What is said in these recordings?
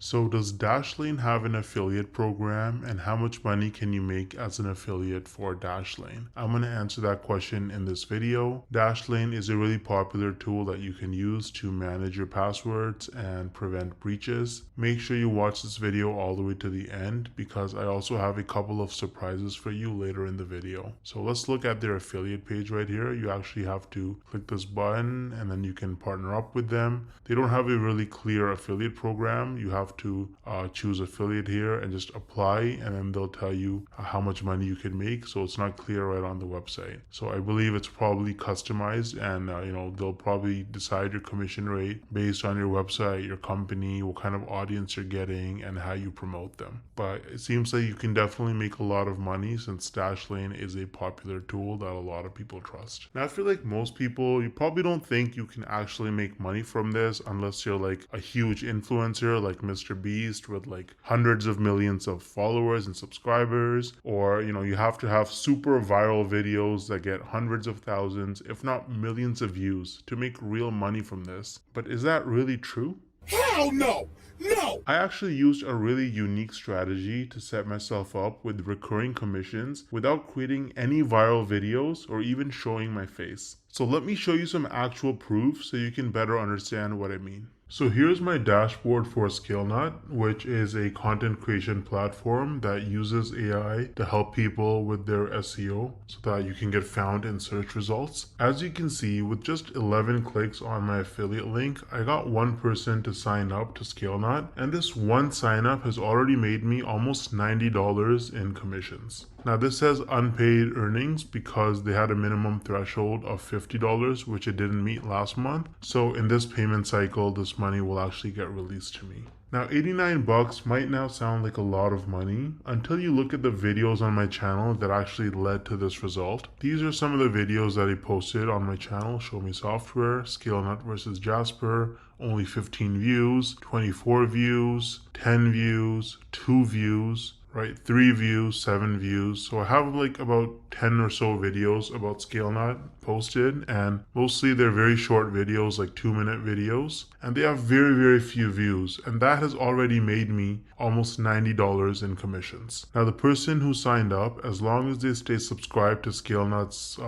So does Dashlane have an affiliate program, and how much money can you make as an affiliate for Dashlane? I'm going to answer that question in this video. Dashlane is a really popular tool that you can use to manage your passwords and prevent breaches. Make sure you watch this video all the way to the end because I also have a couple of surprises for you later in the video. So let's look at their affiliate page right here. You actually have to click this button and then you can partner up with them. They don't have a really clear affiliate program. You have to choose affiliate here and just apply, and then they'll tell you how much money you can make. So it's not clear right on the website. So I believe it's probably customized, and they'll probably decide your commission rate based on your website, your company, what kind of audience you're getting, and how you promote them. But it seems like you can definitely make a lot of money since Dashlane is a popular tool that a lot of people trust. Now I feel like most people, you probably don't think you can actually make money from this unless you're like a huge influencer like Mr. Beast with like hundreds of millions of followers and subscribers, or you have to have super viral videos that get hundreds of thousands, if not millions of views to make real money from this. But is that really true? Hell no! No! I actually used a really unique strategy to set myself up with recurring commissions without creating any viral videos or even showing my face. So let me show you some actual proof so you can better understand what I mean. So here's my dashboard for ScaleNut, which is a content creation platform that uses AI to help people with their SEO so that you can get found in search results. As you can see, with just 11 clicks on my affiliate link, I got one person to sign up to ScaleNut, and this one sign up has already made me almost $90 in commissions. Now this says unpaid earnings because they had a minimum threshold of $50, which it didn't meet last month. So in this payment cycle, this money will actually get released to me. Now 89 bucks might now sound like a lot of money until you look at the videos on my channel that actually led to this result. These are some of the videos that I posted on my channel: Show Me Software, ScaleNut versus Jasper, only 15 views, 24 views, 10 views, 2 views, right? 3 views, 7 views. So I have like about 10 or so videos about ScaleNut posted, and mostly they're very short videos, like 2-minute videos, and they have very few views, and that has already made me almost $90 in commissions. Now the person who signed up, as long as they stay subscribed to ScaleNut's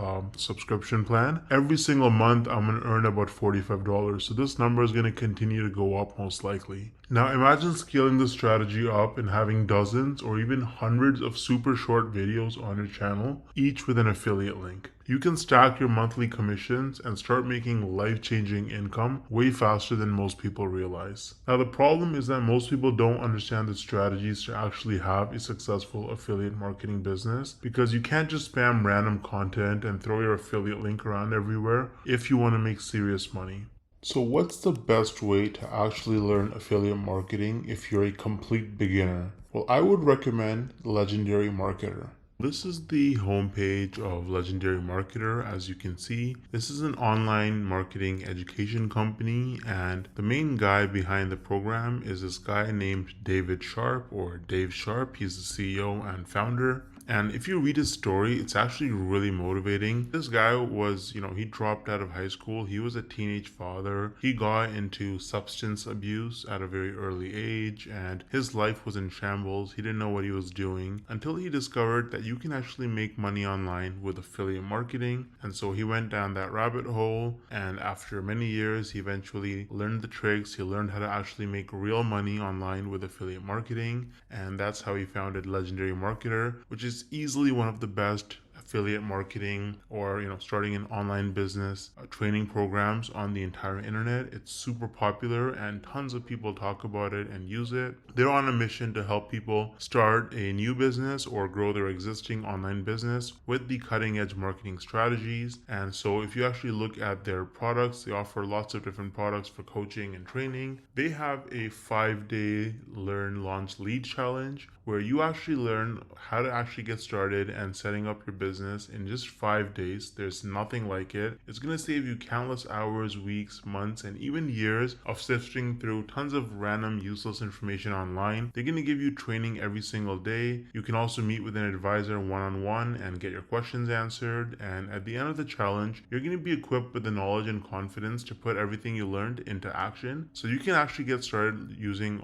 subscription plan, every single month I'm going to earn about $45. So this number is going to continue to go up most likely. Now imagine scaling this strategy up and having dozens or even hundreds of super short videos on your channel, each with an affiliate link. You can stack your monthly commissions and start making life-changing income way faster than most people realize. Now the problem is that most people don't understand the strategies to actually have a successful affiliate marketing business, because you can't just spam random content and throw your affiliate link around everywhere if you want to make serious money. So what's the best way to actually learn affiliate marketing if you're a complete beginner? Well, I would recommend Legendary Marketer. This is the homepage of Legendary Marketer. As you can see, this is an online marketing education company, and the main guy behind the program is this guy named David Sharp, or Dave Sharp. He's the CEO and founder. And if you read his story, it's actually really motivating. This guy was, he dropped out of high school. He was a teenage father. He got into substance abuse at a very early age, and his life was in shambles. He didn't know what he was doing until he discovered that you can actually make money online with affiliate marketing. And so he went down that rabbit hole, and after many years, he eventually learned the tricks. He learned how to actually make real money online with affiliate marketing, and that's how he founded Legendary Marketer, which is easily one of the best affiliate marketing or starting an online business training programs on the entire internet. It's super popular and tons of people talk about it and use it. They're on a mission to help people start a new business or grow their existing online business with the cutting edge marketing strategies. And so if you actually look at their products, they offer lots of different products for coaching and training. They have a 5-day learn, launch, lead challenge where you actually learn how to actually get started and setting up your business in just 5 days. There's nothing like it. It's going to save you countless hours, weeks, months, and even years of sifting through tons of random useless information online. They're going to give you training every single day. You can also meet with an advisor one-on-one and get your questions answered. And at the end of the challenge, you're going to be equipped with the knowledge and confidence to put everything you learned into action, so you can actually get started using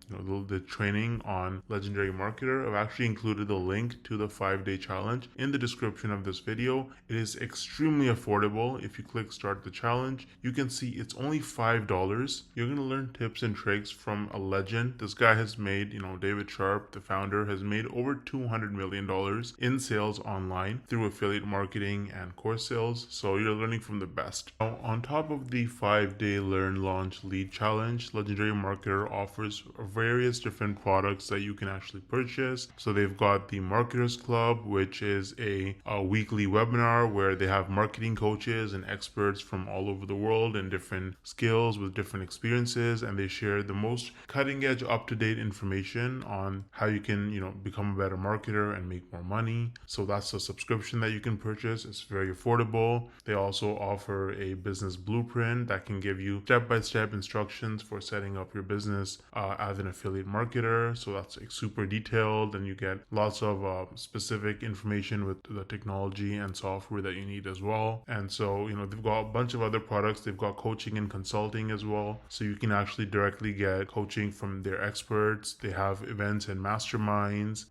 the training on Legendary Marketer. I've actually included the link to the 5-day challenge in the description of this video. It is extremely affordable. If you click start the challenge, you can see it's only $5. You're going to learn tips and tricks from a legend. This guy has made, David Sharp, the founder, has made over $200 million in sales online through affiliate marketing and course sales. So you're learning from the best. Now, on top of the 5-day learn, launch, lead challenge, Legendary Marketer offers various different products that you can actually purchase. So they've got the Marketers Club, which is a weekly webinar where they have marketing coaches and experts from all over the world and different skills with different experiences, and they share the most cutting edge, up-to-date information on how you can become a better marketer and make more money. So that's a subscription that you can purchase. It's very affordable. They also offer a business blueprint that can give you step-by-step instructions for setting up your business as an affiliate marketer. So that's super detailed, and you get lots of specific information with the technology and software that you need as well. And so they've got a bunch of other products. They've got coaching and consulting as well, so you can actually directly get coaching from their experts. They have events and masterminds.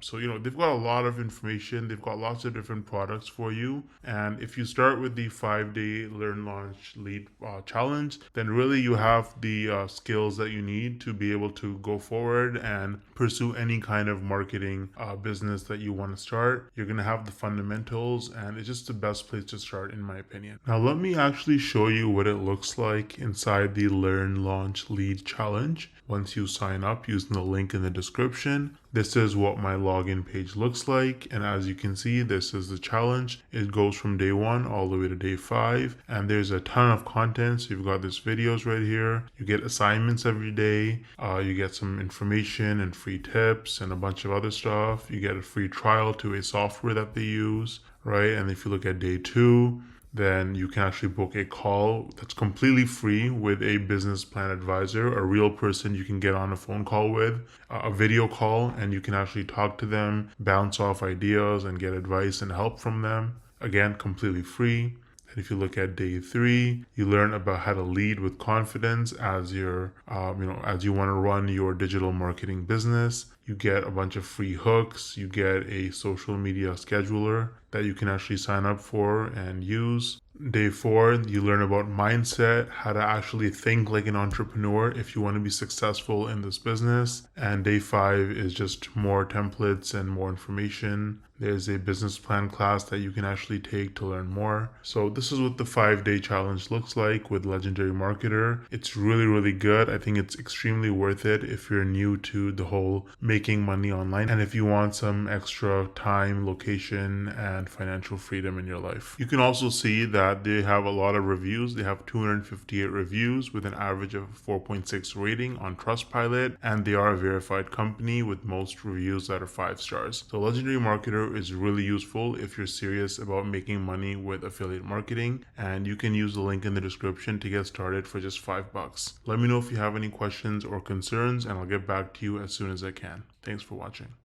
So they've got a lot of information. They've got lots of different products for you. And if you start with the 5-day learn, launch, lead challenge, then really you have the skills that you need to be able to go forward and pursue any kind of marketing business that you want to start. You're going to have the fundamentals, and it's just the best place to start, in my opinion. Now let me actually show you what it looks like inside the learn, launch, lead challenge. Once you sign up using the link in the description, this is what my login page looks like. And as you can see, this is the challenge. It goes from day 1 all the way to day 5. And there's a ton of content. So you've got these videos right here. You get assignments every day. You get some information and free tips and a bunch of other stuff. You get a free trial to a software that they use, right? And if you look at day 2, then you can actually book a call that's completely free with a business plan advisor, a real person you can get on a phone call with, a video call, and you can actually talk to them, bounce off ideas, and get advice and help from them. Again, completely free. And if you look at day 3, you learn about how to lead with confidence as you're, as you want to run your digital marketing business. You get a bunch of free hooks. You get a social media scheduler that you can actually sign up for and use. Day 4, you learn about mindset, how to actually think like an entrepreneur if you want to be successful in this business. And day 5 is just more templates and more information. There's a business plan class that you can actually take to learn more. So this is what the 5-day challenge looks like with Legendary Marketer. It's really, really good. I think it's extremely worth it if you're new to the whole making money online, and if you want some extra time, location, and financial freedom in your life. You can also see that they have a lot of reviews. They have 258 reviews with an average of 4.6 rating on Trustpilot, and they are a verified company with most reviews that are 5 stars. So Legendary Marketer is really useful if you're serious about making money with affiliate marketing, and you can use the link in the description to get started for just $5. Let me know if you have any questions or concerns, and I'll get back to you as soon as I can. Thanks for watching.